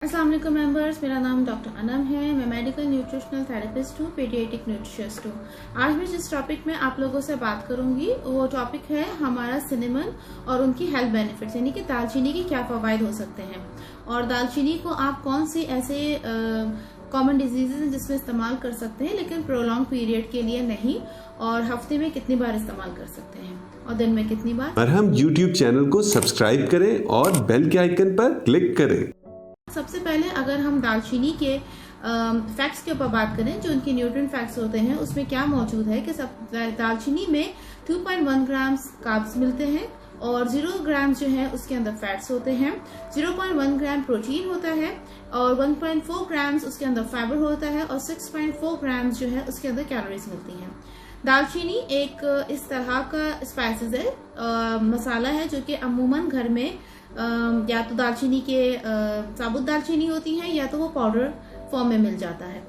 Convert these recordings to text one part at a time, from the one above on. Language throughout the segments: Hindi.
अस्सलाम वालेकुम मेंबर्स, मेरा नाम डॉक्टर अनम है। मैं मेडिकल न्यूट्रिशनल थेरेपिस्ट हूँ, पीडियाट्रिक न्यूट्रिशनिस्ट हूँ। आज मैं जिस टॉपिक में आप लोगों से बात करूंगी वो टॉपिक है हमारा सिनेमन और उनकी हेल्थ बेनिफिट्स, यानी कि दालचीनी के क्या फायदे हो सकते हैं और दालचीनी को आप कौन सी ऐसे कॉमन डिजीजेज हैं जिसमें इस्तेमाल कर सकते हैं, लेकिन प्रोलॉन्ग पीरियड के लिए नहीं, और हफ्ते में कितनी बार इस्तेमाल कर सकते हैं और दिन में कितनी बार। और हम YouTube चैनल को सब्सक्राइब करें और बेल के आइकन पर क्लिक करें। सबसे पहले अगर हम दालचीनी के फैक्ट्स के ऊपर बात करें, जो उनके न्यूट्रिएंट फैक्ट्स होते हैं, उसमें क्या मौजूद है कि दालचीनी में 2.1 ग्राम्स कार्ब्स मिलते हैं और 0 ग्राम जो है उसके अंदर फैट्स होते हैं, 0.1 ग्राम प्रोटीन होता है और 1.4 ग्राम्स उसके अंदर फाइबर होता है और 6.4 ग्राम्स जो है उसके अंदर कैलोरीज मिलती हैं। दालचीनी एक इस तरह का स्पाइसेस है, मसाला है जो कि अमूमन घर में या तो दालचीनी के साबुत दालचीनी होती है या तो वो पाउडर फॉर्म में मिल जाता है।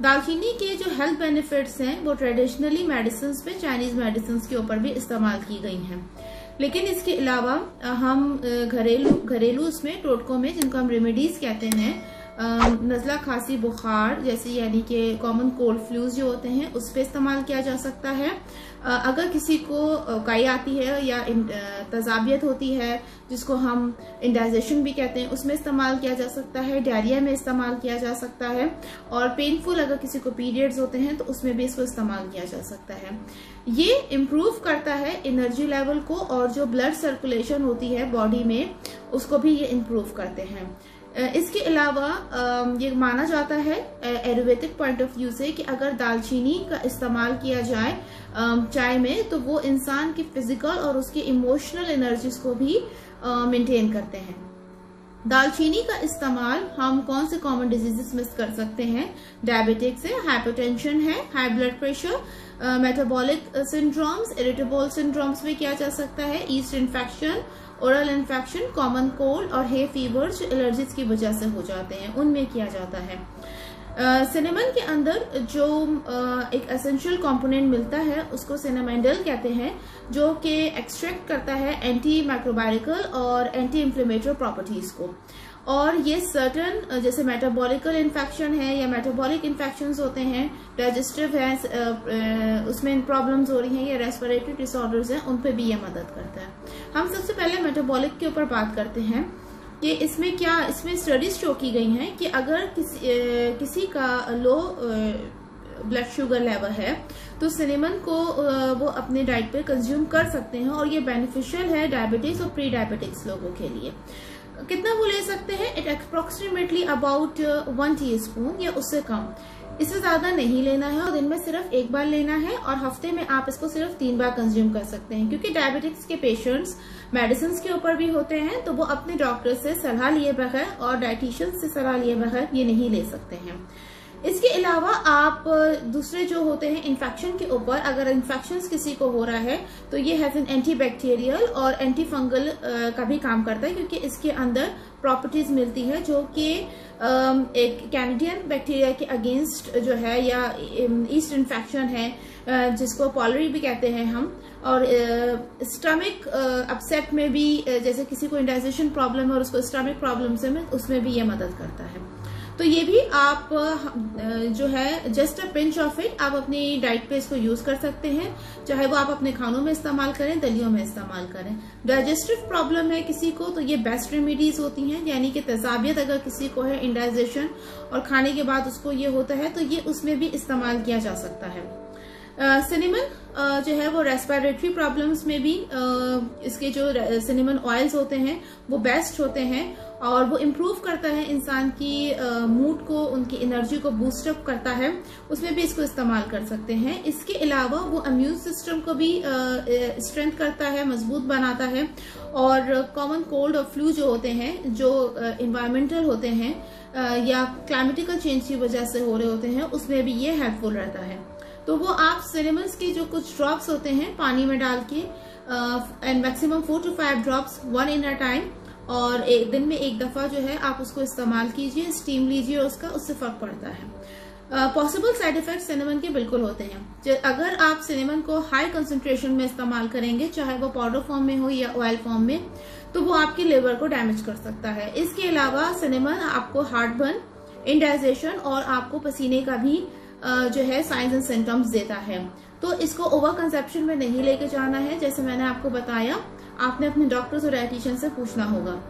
दालचीनी के जो हेल्थ बेनिफिट्स हैं वो ट्रेडिशनली मेडिसिन पे, चाइनीज मेडिसिन के ऊपर भी इस्तेमाल की गई हैं, लेकिन इसके अलावा हम घरेलू उसमें टोटकों में, जिनको हम रेमेडीज कहते हैं, नज़ला, खांसी, बुखार जैसे, यानी कि कॉमन कोल्ड फ्लूज जो होते हैं, उस पर इस्तेमाल किया जा सकता है। अगर किसी को काई आती है या तजाबियत होती है जिसको हम इंडाइजेशन भी कहते हैं, उसमें इस्तेमाल किया जा सकता है। डायरिया में इस्तेमाल किया जा सकता है और पेनफुल अगर किसी को पीरियड्स होते हैं तो उसमें भी इसको इस्तेमाल किया जा सकता है। ये इम्प्रूव करता है एनर्जी लेवल को और जो ब्लड सर्कुलेशन होती है बॉडी में उसको भी ये इम्प्रूव करते हैं। इसके अलावा ये माना जाता है आयुर्वेदिक पॉइंट ऑफ व्यू से कि अगर दालचीनी का इस्तेमाल किया जाए चाय में तो वो इंसान की फिजिकल और उसकी इमोशनल एनर्जीज को भी मेंटेन करते हैं। दालचीनी का इस्तेमाल हम कौन से कॉमन डिजीजेस में कर सकते हैं? डायबिटिक्स है, हाइपरटेंशन है, high blood pressure, metabolic syndromes, irritable syndromes में किया जा सकता है, east infection, oral infection, common cold और हे फीवर जो एलर्जीज की वजह से हो जाते हैं, उनमें किया जाता है। सिनेमन के अंदर जो एक एसेंशियल कंपोनेंट मिलता है उसको सिनेमेंडल कहते हैं, जो कि एक्सट्रैक्ट करता है एंटी माइक्रोबायरल और एंटी इंफ्लेमेटरी प्रॉपर्टीज को, और ये सर्टन जैसे मेटाबॉलिकल इन्फेक्शन है या मेटाबॉलिक इन्फेक्शंस होते हैं, डाइजेस्टिव है, उसमें प्रॉब्लम्स हो रही हैं या रेस्पिरेटरी डिसऑर्डर्स हैं, उन पे भी ये मदद करता है। हम सबसे पहले मेटाबॉलिक के ऊपर बात करते हैं कि इसमें स्टडीज शो की गई हैं कि अगर किसी का लो ब्लड शुगर लेवल है तो सिनेमन को वो अपने डाइट पे कंज्यूम कर सकते हैं और ये बेनिफिशियल है डायबिटीज और प्री डायबिटिक्स लोगों के लिए। कितना वो ले सकते हैं? इट अप्रोक्सीमेटली अबाउट 1 टीस्पून या उससे कम, इससे ज्यादा नहीं लेना है और दिन में सिर्फ एक बार लेना है, और हफ्ते में आप इसको सिर्फ 3 बार कंज्यूम कर सकते हैं। क्योंकि डायबिटिक्स के पेशेंट्स मेडिसिन के ऊपर भी होते हैं तो वो अपने डॉक्टर से सलाह लिए बगैर और डाइटिशियन से सलाह लिए बगैर ये नहीं ले सकते हैं। इसके अलावा आप दूसरे जो होते हैं इन्फेक्शन के ऊपर, अगर इन्फेक्शन किसी को हो रहा है तो ये हैज एन एंटी बैक्टीरियल और एंटी फंगल का भी काम करता है, क्योंकि इसके अंदर प्रॉपर्टीज मिलती है जो कि एक कैनेडियन बैक्टीरिया के अगेंस्ट जो है, या ईस्ट इन्फेक्शन है जिसको पॉलरी भी कहते हैं हम, और स्टमक अपसेट में भी, जैसे किसी को इंडाइजेशन प्रॉब्लम है और उसको स्टमक प्रॉब्लम से उसमें भी ये मदद करता है। तो ये भी आप जो है just a pinch of it आप अपनी डाइट पे इसको यूज कर सकते हैं, चाहे वो आप अपने खानों में इस्तेमाल करें, दलियों में इस्तेमाल करें। डाइजेस्टिव प्रॉब्लम है किसी को तो ये बेस्ट रेमेडीज होती हैं, यानी कि तजाबियत अगर किसी को है, इंडाइजेशन और खाने के बाद उसको ये होता है तो ये उसमें भी इस्तेमाल किया जा सकता है। सिनेमन जो है वो रेस्पिरेटरी प्रॉब्लम्स में भी इसके जो सिनेमन ऑयल्स होते हैं वो बेस्ट होते हैं और वो इम्प्रूव करता है इंसान की मूड को, उनकी एनर्जी को बूस्ट अप करता है, उसमें भी इसको इस्तेमाल कर सकते हैं। इसके अलावा वो इम्यून सिस्टम को भी स्ट्रेंथ करता है, मजबूत बनाता है, और कॉमन कोल्ड और फ्लू जो होते हैं, जो इन्वायरमेंटल होते हैं या क्लाइमेटिकल चेंज की वजह से हो रहे होते हैं, उसमें भी ये हेल्पफुल रहता है। तो वो आप सिनेमन के जो कुछ ड्रॉप्स होते हैं पानी में डाल के, and maximum 4 to 5 drops 1 in a time, और एक दिन में एक दफा जो है आप उसको इस्तेमाल कीजिए, स्टीम लीजिए उसका, उससे फर्क पड़ता है। पॉसिबल साइड इफेक्ट सिनेमन के बिल्कुल होते हैं। अगर आप सिनेमन को हाई कंसंट्रेशन में इस्तेमाल करेंगे, चाहे वो पाउडर फॉर्म में हो या ऑयल फॉर्म में, तो वो आपके लिवर को डैमेज कर सकता है। इसके अलावा सिनेमन आपको हार्टबर्न, इंडाइजेशन और आपको पसीने का भी जो है साइंस एंड सिम्टम्स देता है। तो इसको ओवर कंजप्शन में नहीं लेके जाना है। जैसे मैंने आपको बताया, आपने अपने डॉक्टर्स और डायटीशियन से पूछना होगा।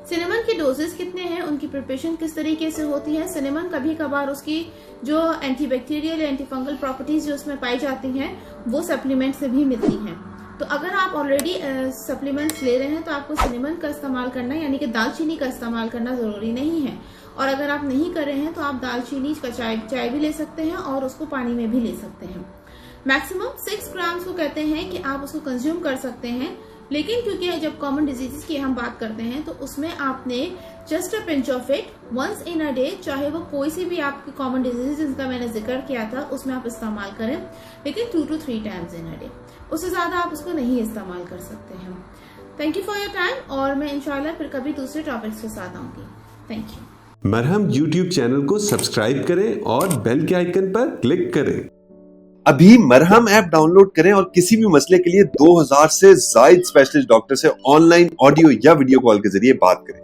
सिनेमन की डोजेस कितने हैं, उनकी प्रिपरेशन किस तरीके से होती है। सिनेमन कभी कभार उसकी जो एंटीबैक्टीरियल या एंटीफंगल प्रॉपर्टीज जो उसमें पाई जाती हैं वो सप्लीमेंट से भी मिलती हैं। तो अगर आप ऑलरेडी सप्लीमेंट्स ले रहे हैं तो आपको सिनेमन का इस्तेमाल करना, यानी कि दालचीनी का इस्तेमाल करना जरूरी नहीं है। और अगर आप नहीं कर रहे हैं तो आप दालचीनी का चाय भी ले सकते हैं और उसको पानी में भी ले सकते हैं। मैक्सिमम 6 ग्राम्स को कहते हैं कि आप उसको कंज्यूम कर सकते हैं। लेकिन क्योंकि जब कॉमन डिजीजेस की हम बात करते हैं तो उसमें आपने just a pinch of it once in a day, चाहे वो कोई सी भी आपकी कॉमन डिजीजेस जिनका मैंने जिक्र किया था उसमें आप इस्तेमाल करें, लेकिन 2 to 3 times in a day. उससे ज्यादा आप उसको नहीं इस्तेमाल कर सकते हैं। Thank you for your time, और मैं इंशाल्लाह फिर कभी दूसरे टॉपिक्स के साथ आऊंगी। Thank you. मरहम यूट्यूब चैनल को सब्सक्राइब करें और बेल के आइकन पर क्लिक करें। अभी मरहम ऐप डाउनलोड करें और किसी भी मसले के लिए 2000 से ज्यादा स्पेशलिस्ट डॉक्टर से ऑनलाइन ऑडियो या वीडियो कॉल के जरिए बात करें।